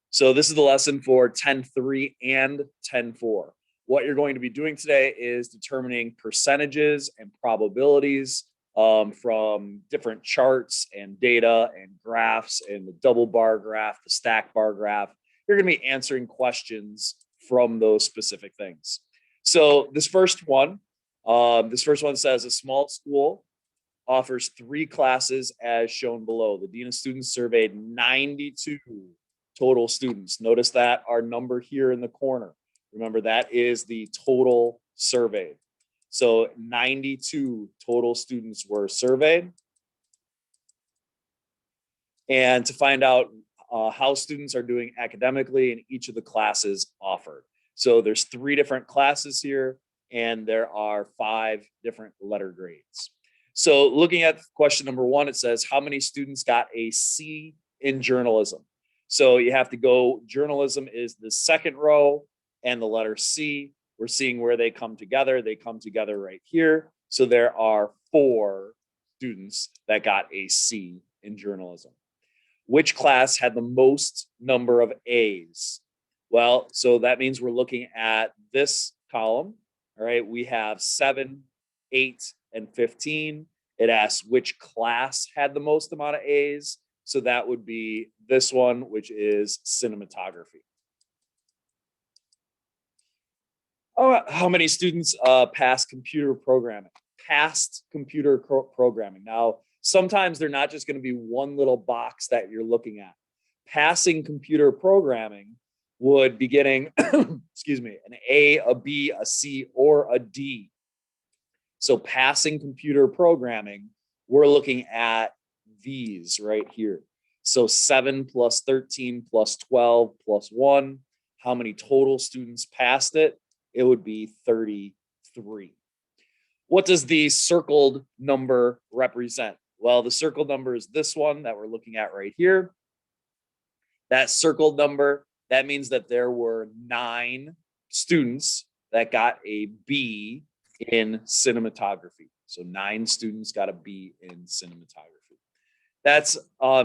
So this is the lesson for 10.3 and 10.4. What you're going to be doing today is determining percentages and probabilities from different charts and data and graphs and the double bar graph, the stack bar graph. You're going to be answering questions from those specific things. So this first one says a small school offers 3 classes as shown below. The Dean of Students surveyed 92 total students. Notice that our number here in the corner. Remember, that is the total surveyed. So 92 total students were surveyed. And to find out how students are doing academically in each of the classes offered. So there's 3 different classes here, and there are 5 different letter grades. So looking at question number 1, it says, how many students got a C in journalism? So you have to go, journalism is the second row and the letter C. We're seeing where they come together. They come together right here. So there are 4 students that got a C in journalism. Which class had the most number of A's? Well, so that means we're looking at this column. All right, we have 7, 8, and 15. It asks which class had the most amount of A's. So that would be this one, which is cinematography. Oh, how many students passed computer programming? Passed computer programming. Now, sometimes they're not just going to be one little box that you're looking at. Passing computer programming would be getting, excuse me, an A, a B, a C, or a D. So passing computer programming, we're looking at these right here. So 7 plus 13 plus 12 plus 1. How many total students passed it? It would be 33. What does the circled number represent? Well, the circled number is this one that we're looking at right here. That circled number, that means that there were 9 students that got a B in cinematography. So 9 students got a B in cinematography. That's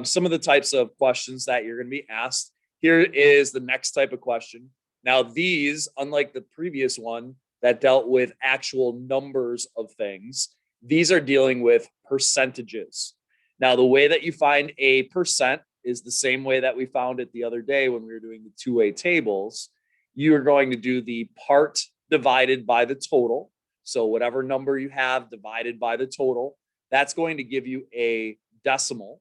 some of the types of questions that you're going to be asked. Here is the next type of question. Now, these, unlike the previous one that dealt with actual numbers of things, these are dealing with percentages. Now, the way that you find a percent is the same way that we found it the other day when we were doing the two-way tables. You are going to do the part divided by the total. So whatever number you have divided by the total, that's going to give you a decimal.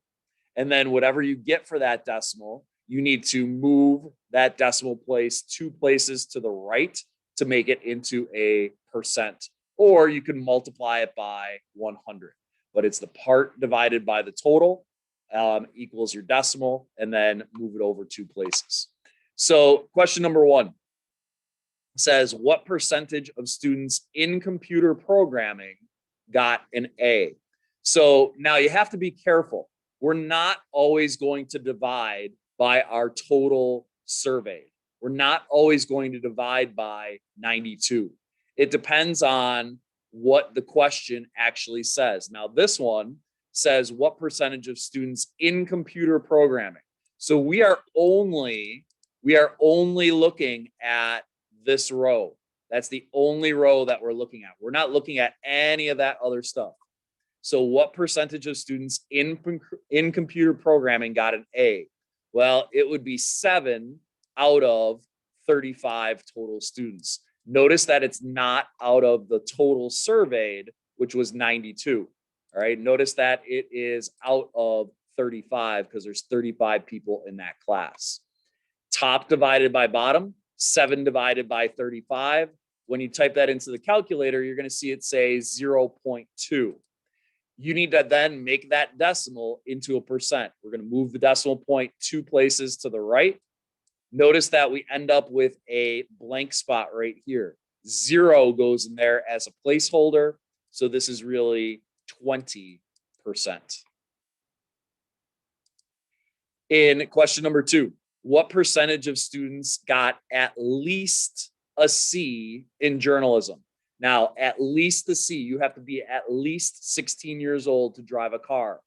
And then whatever you get for that decimal, you need to move that decimal place 2 places to the right to make it into a percent. Or you can multiply it by 100. But it's the part divided by the total equals your decimal, and then move it over 2 places. So question number 1 says, what percentage of students in computer programming got an A? So now you have to be careful. We're not always going to divide by our total surveyed. We're not always going to divide by 92. It depends on what the question actually says. Now, this one says what percentage of students in computer programming. So we are only looking at this row. That's the only row that we're looking at. We're not looking at any of that other stuff. So what percentage of students in computer programming got an A? Well, it would be 7 out of 35 total students. Notice that it's not out of the total surveyed, which was 92. All right, notice that it is out of 35 because there's 35 people in that class. Top divided by bottom, 7 divided by 35. When you type that into the calculator, you're going to see it say 0.2. You need to then make that decimal into a percent. We're going to move the decimal point 2 places to the right. Notice that we end up with a blank spot right here. 0 goes in there as a placeholder. So this is really 20%. In question number 2, what percentage of students got at least a C in journalism? Now, at least a C, you have to be at least 16 years old to drive a car.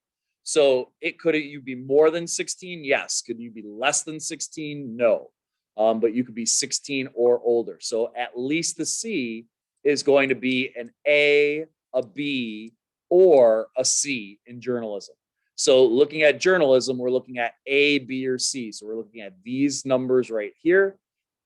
So could you be more than 16? Yes. Could you be less than 16? No. But you could be 16 or older. So at least the C is going to be an A, a B, or a C in journalism. So looking at journalism, we're looking at A, B, or C. So we're looking at these numbers right here.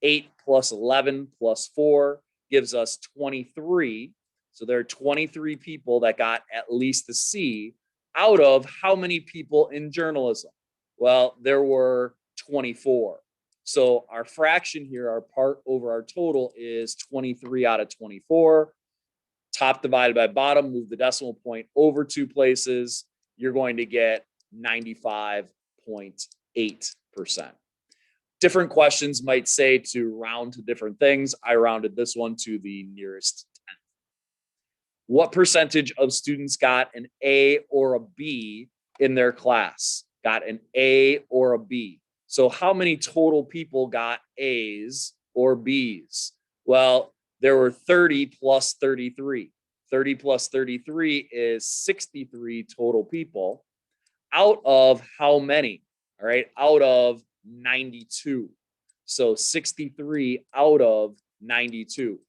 8 plus 11 plus 4 gives us 23. So there are 23 people that got at least a C out of how many people in journalism? Well, there were 24. So our fraction here, our part over our total, is 23 out of 24. Top divided by bottom, move the decimal point over 2 places. You're going to get 95.8%. Different questions might say to round to different things. I rounded this one to the nearest 10th. What percentage of students got an A or a B in their class? Got an A or a B. So how many total people got A's or B's? Well, there were 30 plus 33. 30 plus 33 is 63 total people out of how many? All right, out of 92. So 63 out of 92.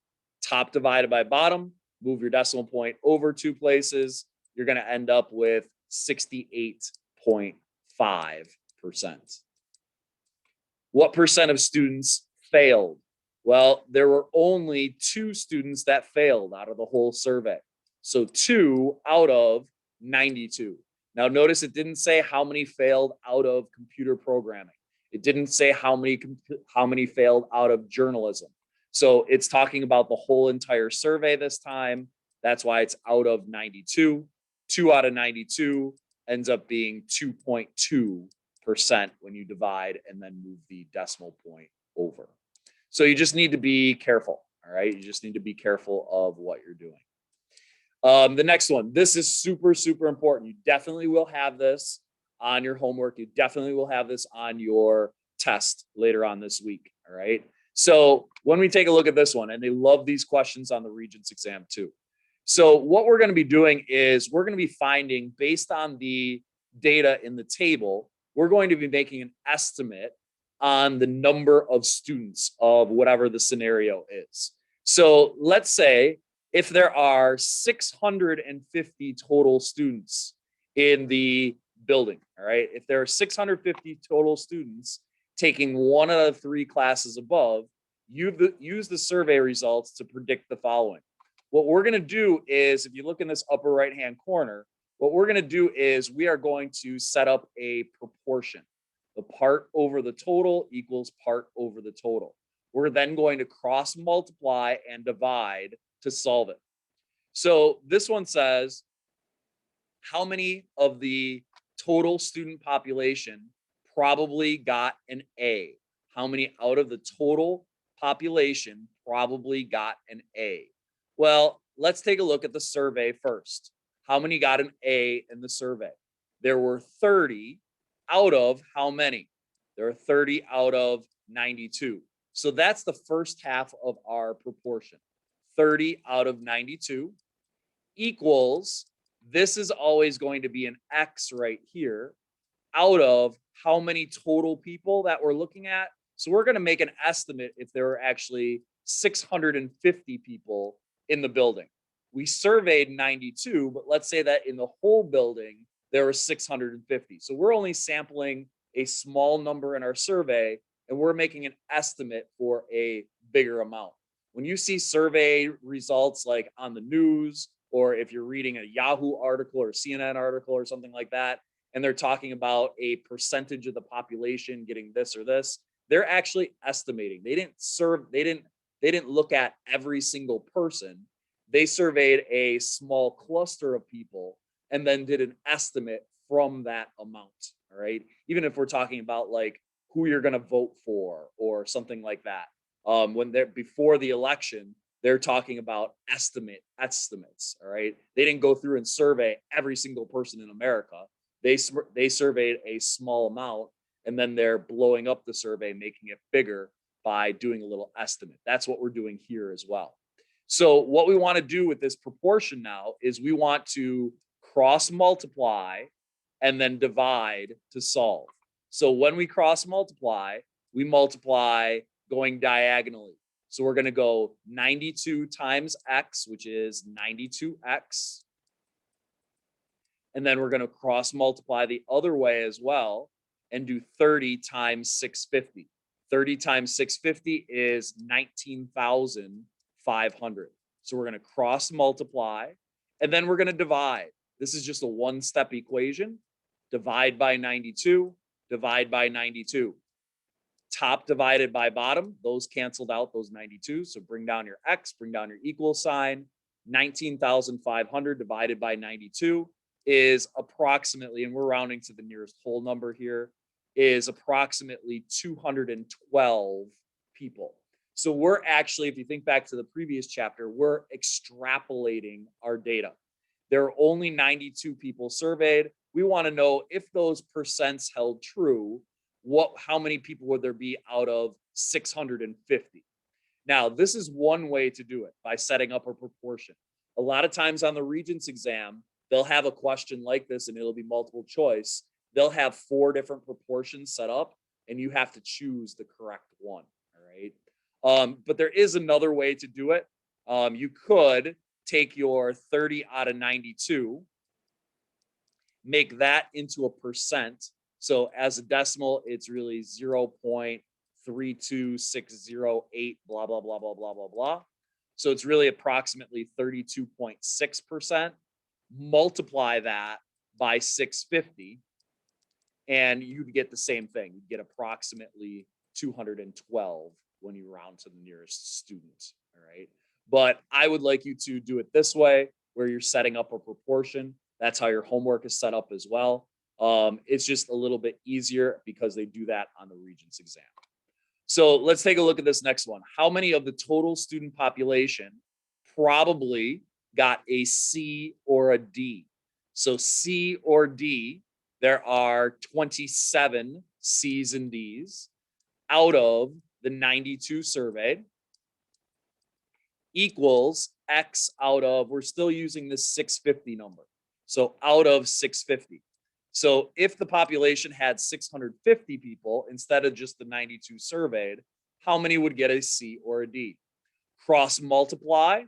Top divided by bottom, move your decimal point over 2 places. You're going to end up with 68.5%. What percent of students failed? Well, there were only 2 students that failed out of the whole survey. So 2 out of 92. Now notice it didn't say how many failed out of computer programming. It didn't say how many failed out of journalism. So it's talking about the whole entire survey this time. That's why it's out of 92. 2 out of 92 ends up being 2.2% when you divide and then move the decimal point over. So you just need to be careful. All right. You just need to be careful of what you're doing. The next one, this is super, super important. You definitely will have this on your homework. You definitely will have this on your test later on this week. All right. So when we take a look at this one, and they love these questions on the Regents exam too. So what we're going to be doing is we're going to be finding, based on the data in the table, we're going to be making an estimate on the number of students of whatever the scenario is. So let's say if there are 650 total students in the building, all right, if there are 650 total students taking 1 out of 3 classes above, use the survey results to predict the following. What we're going to do is, if you look in this upper right-hand corner, what we're going to do is we are going to set up a proportion. The part over the total equals part over the total. We're then going to cross multiply and divide to solve it. So this one says, how many of the total student population probably got an A? How many out of the total population probably got an A? Well, let's take a look at the survey first. How many got an A in the survey? There were 30 out of how many? There are 30 out of 92. So that's the first half of our proportion. 30 out of 92 equals, this is always going to be an X right here, out of how many total people that we're looking at. So we're going to make an estimate if there are actually 650 people in the building. We surveyed 92, but let's say that in the whole building, there were 650. So we're only sampling a small number in our survey, and we're making an estimate for a bigger amount. When you see survey results like on the news, or if you're reading a Yahoo article or CNN article or something like that, and they're talking about a percentage of the population getting this or this, they're actually estimating. They didn't look at every single person. They surveyed a small cluster of people and then did an estimate from that amount. All right. Even if we're talking about like who you're going to vote for or something like that. When they're before the election, they're talking about estimates. All right. They didn't go through and survey every single person in America. They surveyed a small amount, and then they're blowing up the survey, making it bigger by doing a little estimate. That's what we're doing here as well. So what we want to do with this proportion now is we want to cross multiply and then divide to solve. So when we cross multiply, we multiply going diagonally. So we're going to go 92 times x, which is 92x. And then we're going to cross multiply the other way as well and do 30 times 650. 30 times 650 is 19,500. So we're going to cross multiply and then we're going to divide. This is just a one-step equation. Divide by 92, divide by 92. Top divided by bottom, those canceled out, those 92. So bring down your x, bring down your equal sign. 19,500 divided by 92 is approximately, and we're rounding to the nearest whole number here, is approximately 212 people. So we're actually, if you think back to the previous chapter, we're extrapolating our data. There are only 92 people surveyed. We want to know if those percents held true, how many people would there be out of 650? Now, this is one way to do it by setting up a proportion. A lot of times on the Regents exam, they'll have a question like this and it'll be multiple choice. They'll have 4 different proportions set up and you have to choose the correct one. All right. But there is another way to do it. You could take your 30 out of 92, make that into a percent. So as a decimal, it's really 0.32608, blah, blah, blah, blah, blah, blah, blah. So it's really approximately 32.6%. Multiply that by 650, and you'd get the same thing. You'd get approximately 212 when you round to the nearest student. All right. But I would like you to do it this way, where you're setting up a proportion. That's how your homework is set up as well. It's just a little bit easier because they do that on the Regents exam. So let's take a look at this next one. How many of the total student population probably got a C or a D? So C or D, there are 27 C's and D's out of the 92 surveyed, equals X out of, we're still using this 650 number. So out of 650. So if the population had 650 people instead of just the 92 surveyed, how many would get a C or a D? Cross multiply.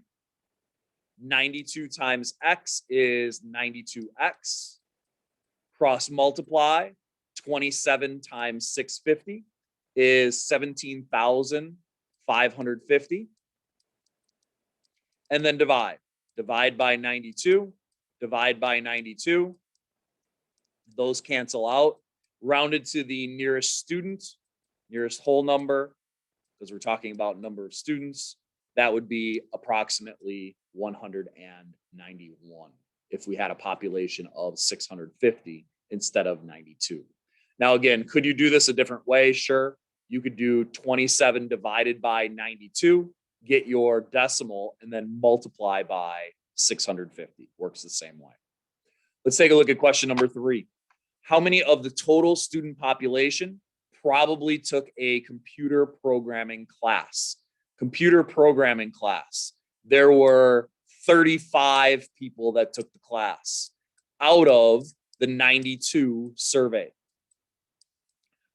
92 times X is 92X. Cross multiply. 27 times 650 is 17,550. And then divide. Divide by 92. Divide by 92. Those cancel out. Rounded to the nearest student, nearest whole number, because we're talking about number of students, that would be approximately 191 if we had a population of 650 instead of 92. Now, again, could you do this a different way? Sure. You could do 27 divided by 92, get your decimal, and then multiply by 650. Works the same way. Let's take a look at question number 3. How many of the total student population probably took a computer programming class? Computer programming class. There were 35 people that took the class out of the 92 surveyed.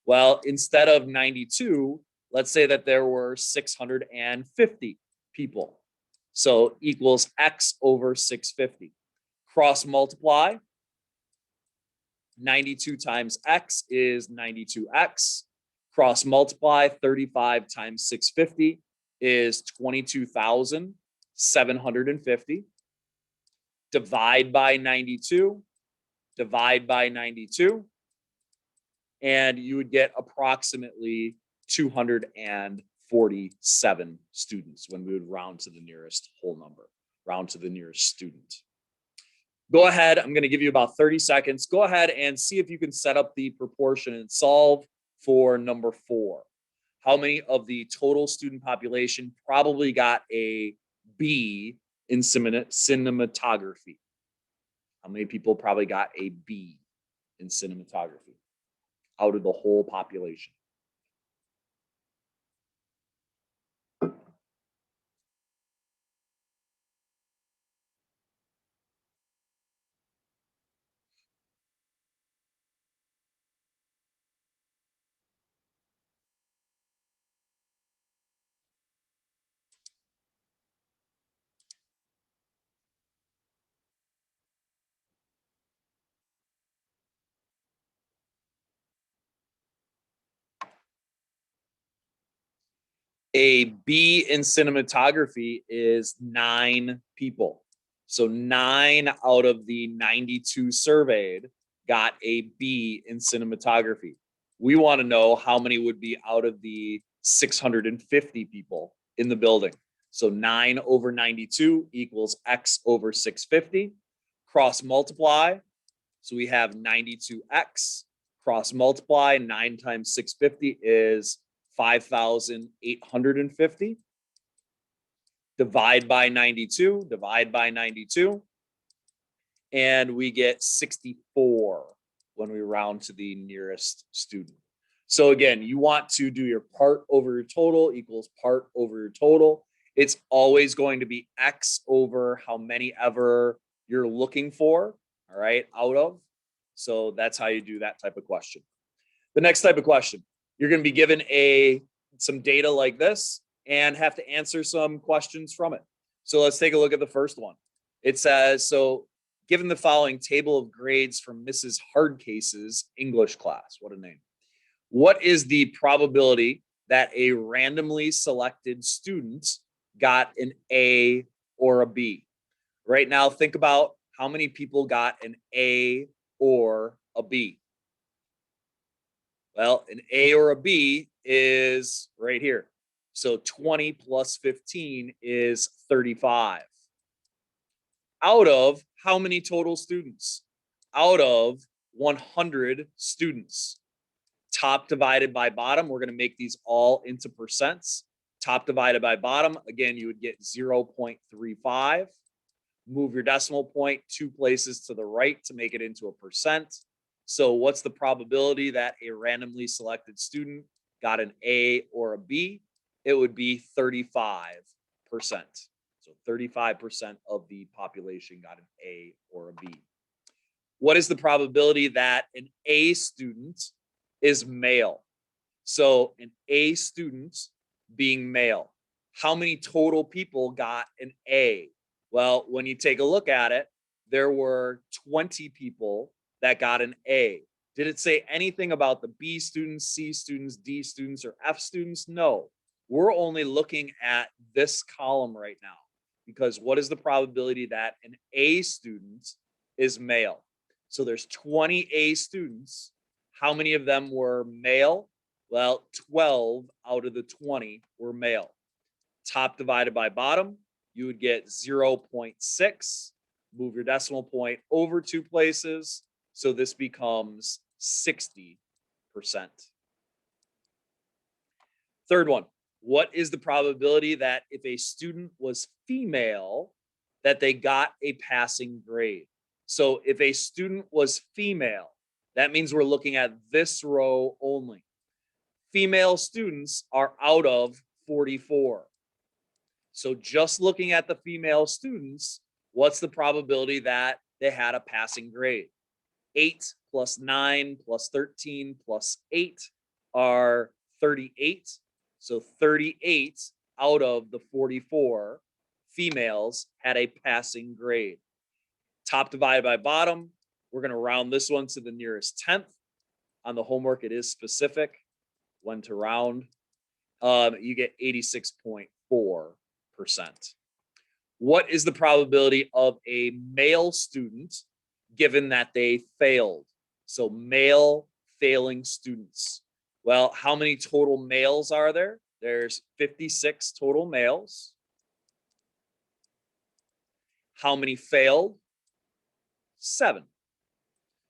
Well, instead of 92, let's say that there were 650 people. So equals X over 650. Cross multiply. 92 times X is 92X. Cross multiply 35 times 650 is 22,750. Divide by 92. Divide by 92. And you would get approximately 247 students when we would round to the nearest whole number, round to the nearest student. Go ahead. I'm going to give you about 30 seconds. Go ahead and see if you can set up the proportion and solve for number 4. How many of the total student population probably got a B in cinematography? How many people probably got a B in cinematography out of the whole population? A B in cinematography is 9 people. So 9 out of the 92 surveyed got a B in cinematography. We want to know how many would be out of the 650 people in the building. So 9 over 92 equals X over 650. Cross multiply. So we have 92X. Cross multiply, 9 times 650 is 5,850. Divide by 92, divide by 92. And we get 64 when we round to the nearest student. So again, you want to do your part over your total equals part over your total. It's always going to be X over how many ever you're looking for, all right, out of. So that's how you do that type of question. The next type of question, you're going to be given some data like this and have to answer some questions from it. So let's take a look at the first one. It says, so given the following table of grades from Mrs. Hardcase's English class, what a name. What is the probability that a randomly selected student got an A or a B? Right now, think about how many people got an A or a B. Well, an A or a B is right here. So 20 plus 15 is 35. Out of how many total students? Out of 100 students. Top divided by bottom, we're going to make these all into percents. Top divided by bottom, again, you would get 0.35. Move your decimal point 2 places to the right to make it into a percent. So what's the probability that a randomly selected student got an A or a B? It would be 35%. So 35% of the population got an A or a B. What is the probability that an A student is male? So an A student being male. How many total people got an A? Well, when you take a look at it, there were 20 people that got an A. Did it say anything about the B students, C students, D students, or F students? No. We're only looking at this column right now because what is the probability that an A student is male? So there's 20 A students. How many of them were male? Well, 12 out of the 20 were male. Top divided by bottom, you would get 0.6. Move your decimal point over 2 places. So this becomes 60%. Third one, what is the probability that if a student was female, that they got a passing grade? So if a student was female, that means we're looking at this row only. Female students are out of 44. So just looking at the female students, what's the probability that they had a passing grade? 8 plus 9 plus 13 plus 8 are 38. So 38 out of the 44 females had a passing grade. Top divided by bottom, we're going to round this one to the nearest 10th. On the homework, it is specific when to round. You get 86.4%. What is the probability of a male student given that they failed? So male failing students. Well, how many total males are there? There's 56 total males. How many failed? 7.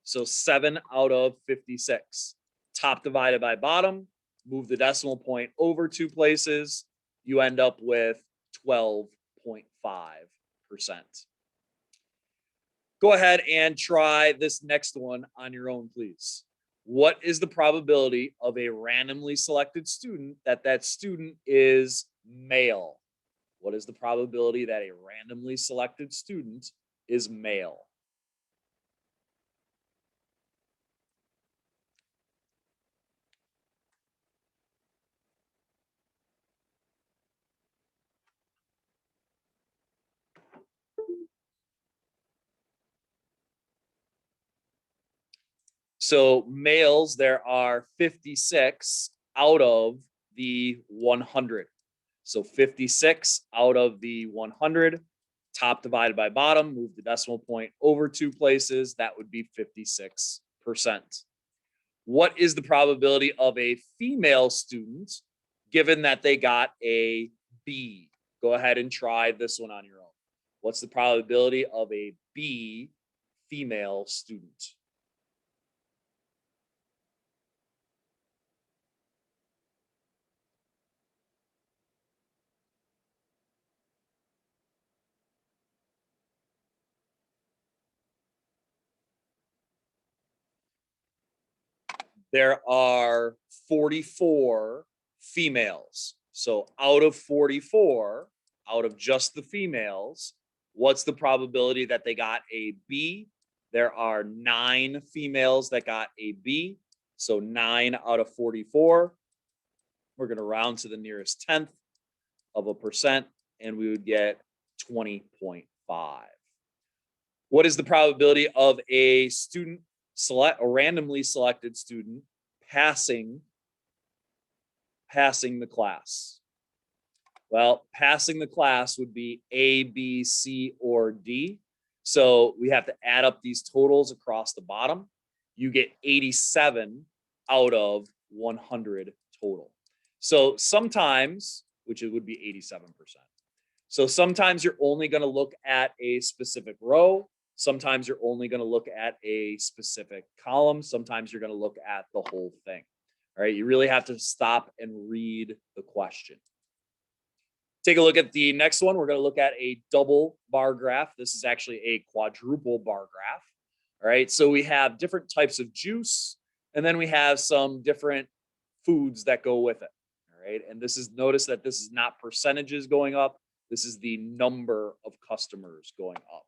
So 7 out of 56. Top divided by bottom, move the decimal point over 2 places, you end up with 12.5%. Go ahead and try this next one on your own, please. What is the probability of a randomly selected student that student is male? What is the probability that a randomly selected student is male? So males, there are 56 out of the 100. So 56 out of the 100, top divided by bottom, move the decimal point over 2 places. That would be 56%. What is the probability of a female student given that they got a B? Go ahead and try this one on your own. What's the probability of a B female student? There are 44 females. So out of 44, out of just the females, what's the probability that they got a B? There are 9 females that got a B. So 9 out of 44. We're going to round to the nearest tenth of a percent, and we would get 20.5. What is the probability of a student a randomly selected student passing the class? Well, passing the class would be A, B, C, or D. So we have to add up these totals across the bottom. You get 87 out of 100 total. So sometimes, which it would be 87%. So sometimes you're only going to look at a specific row. Sometimes you're only going to look at a specific column. Sometimes you're going to look at the whole thing. All right, you really have to stop and read the question. Take a look at the next one. We're going to look at a double bar graph. This is actually a quadruple bar graph. All right, so we have different types of juice, and then we have some different foods that go with it. All right, and notice that this is not percentages going up. This is the number of customers going up.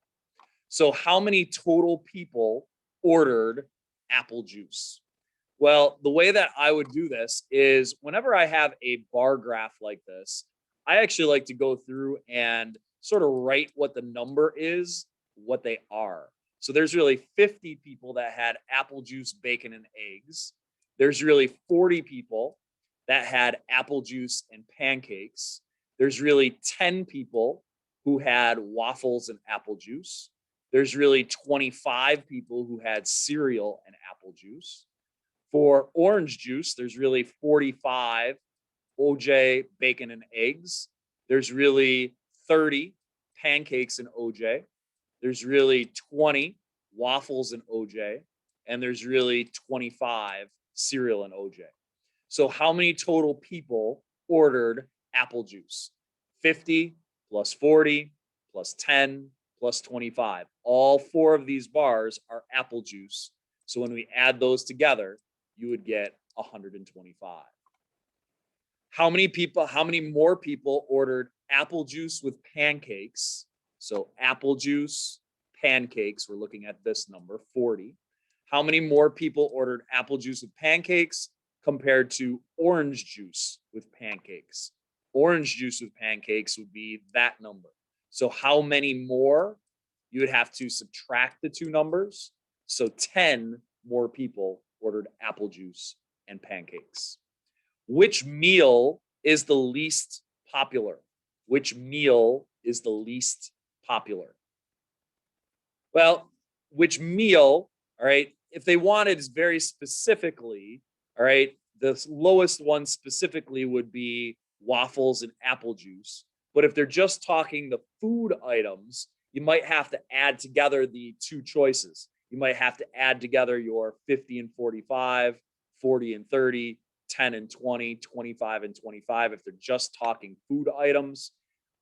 So how many total people ordered apple juice? Well, the way that I would do this is whenever I have a bar graph like this, I actually like to go through and sort of write what the number is, what they are. So there's really 50 people that had apple juice, bacon, and eggs. There's really 40 people that had apple juice and pancakes. There's really 10 people who had waffles and apple juice. There's really 25 people who had cereal and apple juice. For orange juice, there's really 45 OJ, bacon, and eggs. There's really 30 pancakes and OJ. There's really 20 waffles and OJ. And there's really 25 cereal and OJ. So how many total people ordered apple juice? 50 plus 40 plus 10 plus 25. All 4 of these bars are apple juice. So when we add those together, you would get 125. How many more people ordered apple juice with pancakes? So apple juice, pancakes, we're looking at this number, 40. How many more people ordered apple juice with pancakes compared to orange juice with pancakes? Orange juice with pancakes would be that number. So how many more? You would have to subtract the 2 numbers. So 10 more people ordered apple juice and pancakes. Which meal is the least popular? Which meal is the least popular? Well, which meal, all right, if they wanted very specifically, all right, the lowest one specifically would be waffles and apple juice. But if they're just talking the food items, you might have to add together the 2 choices. You might have to add together your 50 and 45, 40 and 30, 10 and 20, 25 and 25 if they're just talking food items.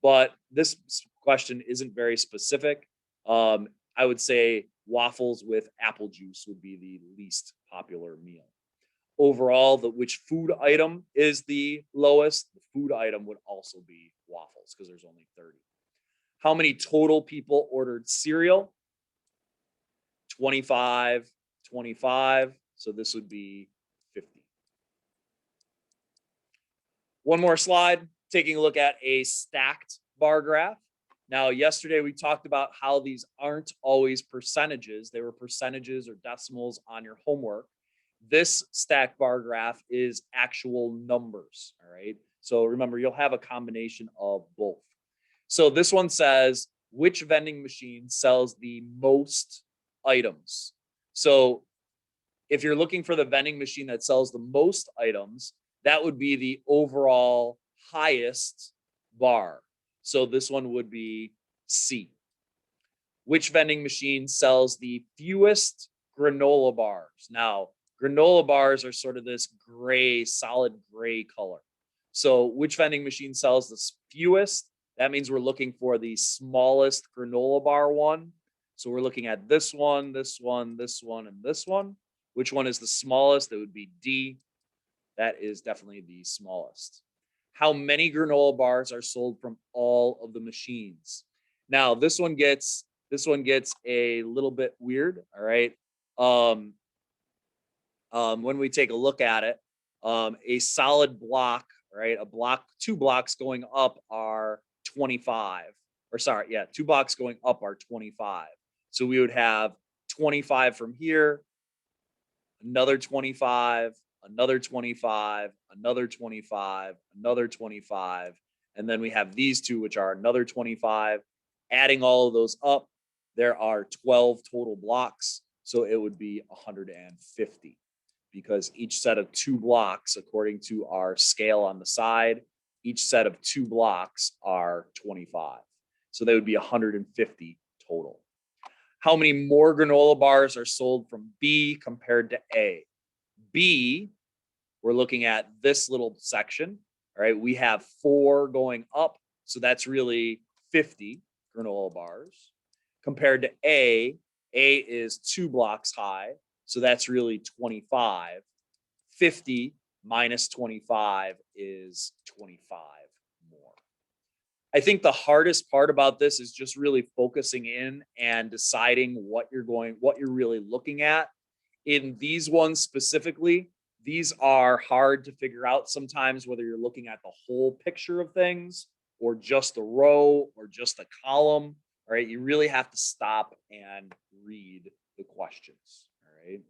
But this question isn't very specific. I would say waffles with apple juice would be the least popular meal. Overall, which food item is the lowest? The food item would also be waffles because there's only 30. How many total people ordered cereal? 25, 25. So this would be 50. One more slide, taking a look at a stacked bar graph. Now, yesterday we talked about how these aren't always percentages. They were percentages or decimals on your homework. This stack bar graph is actual numbers, all right? So remember, you'll have a combination of both. So this one says, which vending machine sells the most items? So if you're looking for the vending machine that sells the most items, that would be the overall highest bar. So this one would be C. Which vending machine sells the fewest granola bars? Now, granola bars are sort of this gray, solid gray color. So which vending machine sells the fewest? That means we're looking for the smallest granola bar one. So we're looking at this one, this one, this one, and this one. Which one is the smallest? That would be D. That is definitely the smallest. How many granola bars are sold from all of the machines? Now, this one gets a little bit weird. All right. When we take a look at it, a solid block, right? A block, 2 blocks going up are 25. Or sorry, yeah, 2 blocks going up are 25. So we would have 25 from here, another 25, another 25, another 25, another 25, and then we have these two, which are another 25. Adding all of those up, there are 12 total blocks, so it would be 150 because each set of 2 blocks, according to our scale on the side, each set of 2 blocks are 25. So they would be 150 total. How many more granola bars are sold from B compared to A? B, we're looking at this little section. All right, we have 4 going up, so that's really 50 granola bars. Compared to A is 2 blocks high, so that's really 25. 50 minus 25 is 25 more. I think the hardest part about this is just really focusing in and deciding what you're really looking at. In these ones specifically, these are hard to figure out sometimes, whether you're looking at the whole picture of things or just a row or just a column. All right, you really have to stop and read the questions. All right.